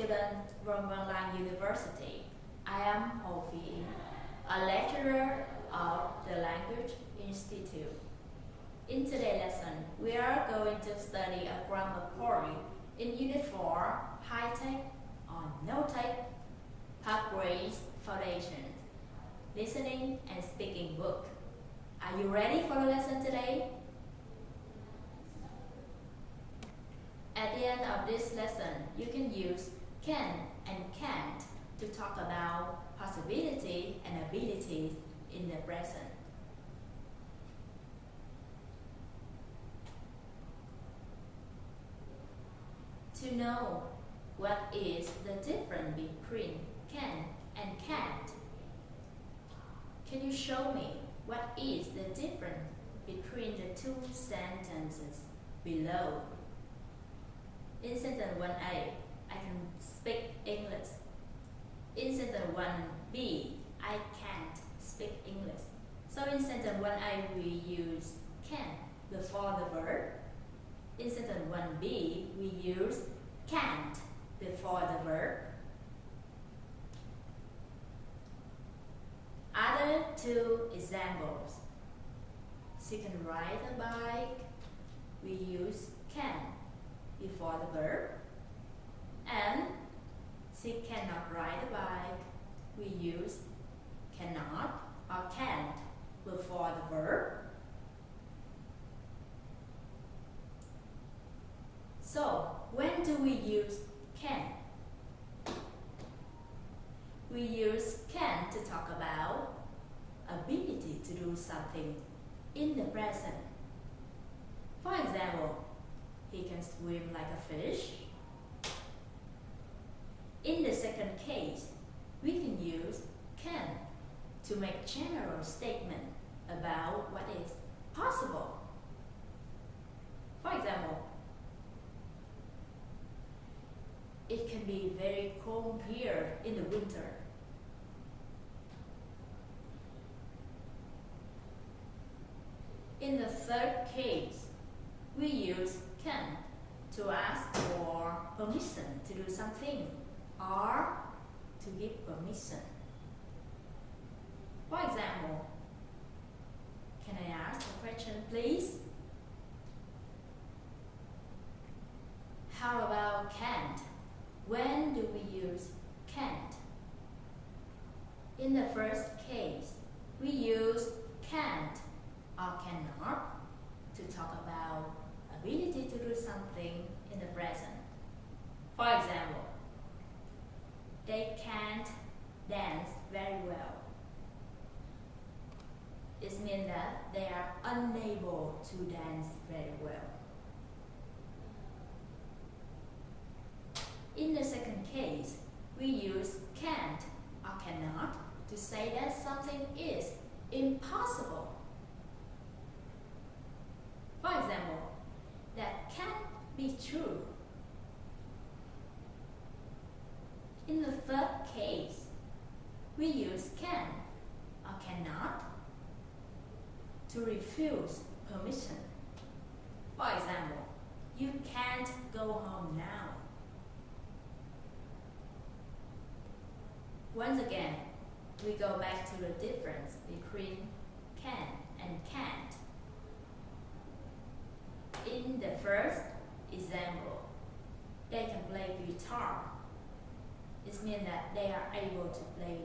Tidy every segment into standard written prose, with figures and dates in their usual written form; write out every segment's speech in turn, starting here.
students from Lang University. I am av1, a lecturer of the Language Institute. In today's lesson, we are going to study a grammar poem in Unit 4, High Tech on No Tech, Upgrades Foundation, Listening and Speaking Book. Are you ready for the lesson today? At the end of this lesson, you can use can and can't to talk about possibility and abilities in the present. To know what is the difference between can and can't, can you show me what is the difference between the two sentences below? In sentence 1a, I can speak English. In sentence 1b, I can't speak English. So in sentence 1a, we use can before the verb. In sentence 1b, we use can't before the verb. Other two examples. She can ride a bike. We use can before the verb. And she cannot ride a bike. We use cannot or can't before the verb. So, when do we use can? We use can to talk about ability to do something in the present. For example, he can swim like a fish. In the second case, we can use can to make general statement about what is possible. For example, it can be very cold here in the winter. In the third case, we use can to ask for permission to do something or to give permission. For example, can I ask a question, please? How about can't? When do we use can't? In the first case, we use can't or cannot to talk about ability to do something in the present. For example, they can't dance very well. It means that they are unable to dance very well. In the second case, we use can't or cannot to say that something is impossible. For example, that can't be true. In the third case, we use can or cannot to refuse permission. For example, you can't go home now. Once again, we go back to the difference between can and can't. In the first example, they can play guitar. It means that they are able to play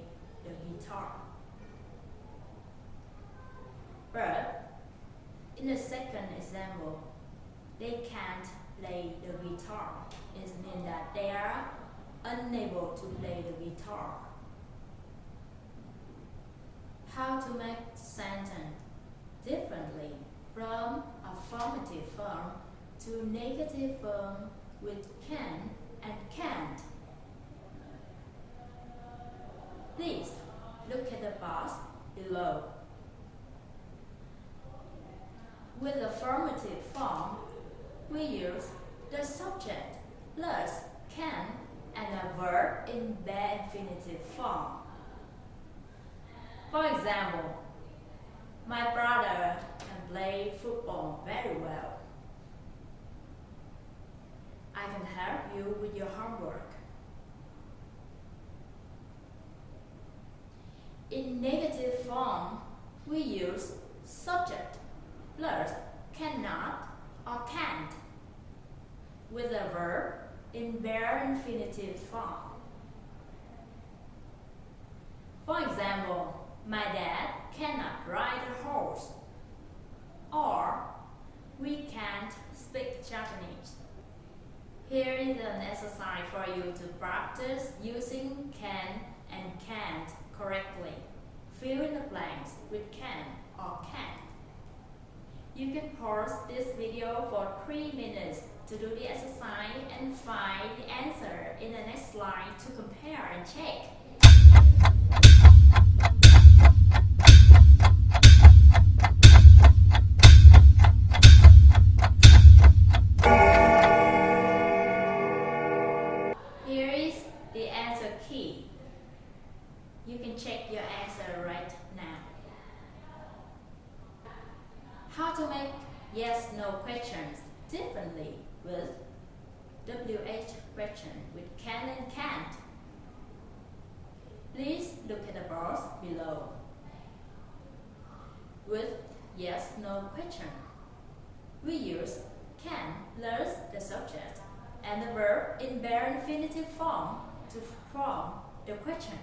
the guitar. But in the second example, they can't play the guitar. It means that they are unable to play the guitar. How to make sentence differently from affirmative form to negative form with can and can't. Please look at the box below. With affirmative form, we use the subject plus can and a verb in bare infinitive form. For example, my brother can play football very well. I can help you with your homework. In negative form, we use subject plus cannot or can't with a verb in bare infinitive form. For example, my dad cannot ride a horse, or we can't speak Japanese. Here is an exercise for you to practice using can and can't correctly. Fill in the blanks with can or can't. You can pause this video for 3 minutes to do the exercise and find the answer in the next slide to compare and check. Here is the answer key. You can check your answer right now. How to make yes-no questions differently with WH question with can and can't. Please look at the box below. With yes-no question, we use can plus the subject and the verb in bare infinitive form to form the question.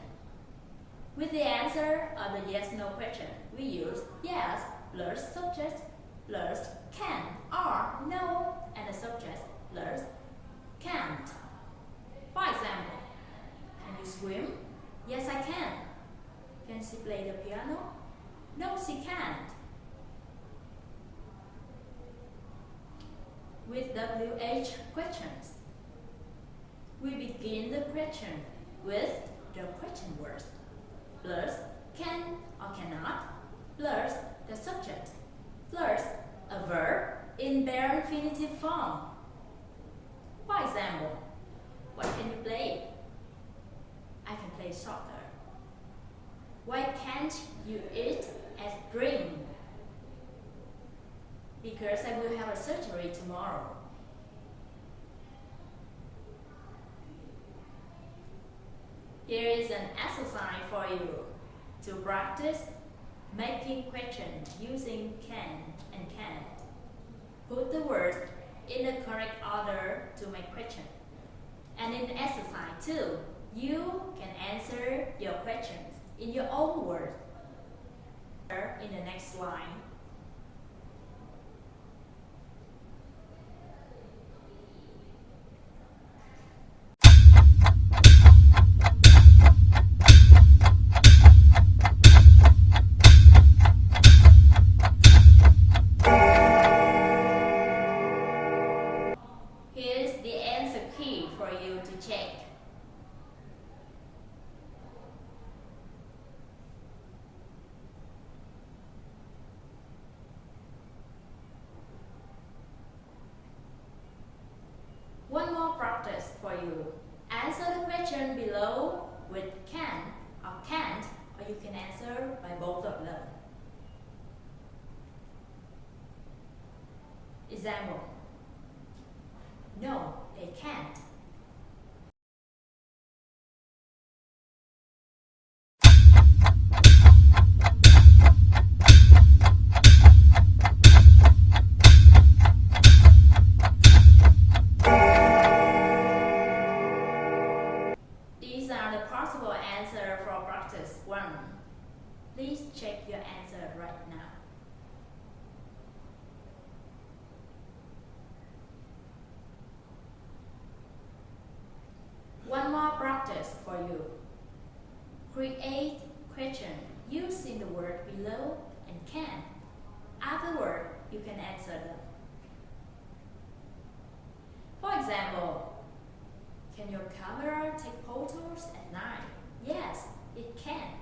With the answer of the yes-no question, we use yes plus subject plus can or no and the subject plus can't. For example, can you swim? Yes, I can. Can she play the piano? No, she can't. With WH questions, we begin the question with the question words plus can or cannot plus the subject plus a verb in bare infinitive form. For example, what can you play? I can play soccer. Why can't you eat and drink? Because I will have a surgery tomorrow. Here is an exercise for you to practice making questions using can and can't. Put the words in the correct order to make question. And in exercise 2, you can answer your questions in your own words. In the next slide. Here's the answer key for you to check. One more practice for you. Answer the question below with can or can't, or you can answer by both of them. Example. No, they can't. These are the possible answers for practice 1. Please check your answer right now. One more practice for you. Create question using the word below and can. Afterward, you can answer them. For example, can your camera take photos at night? Yes, it can.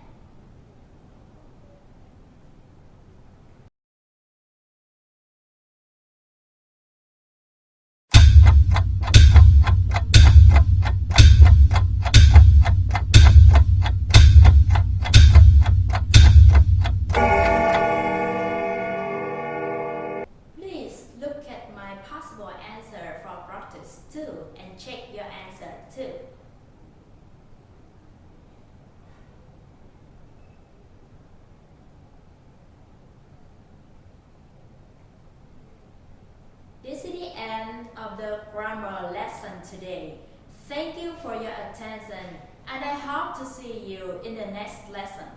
Please look at my possible answer for practice 2 and check your answer too. of the grammar lesson today. Thank you for your attention and I hope to see you in the next lesson.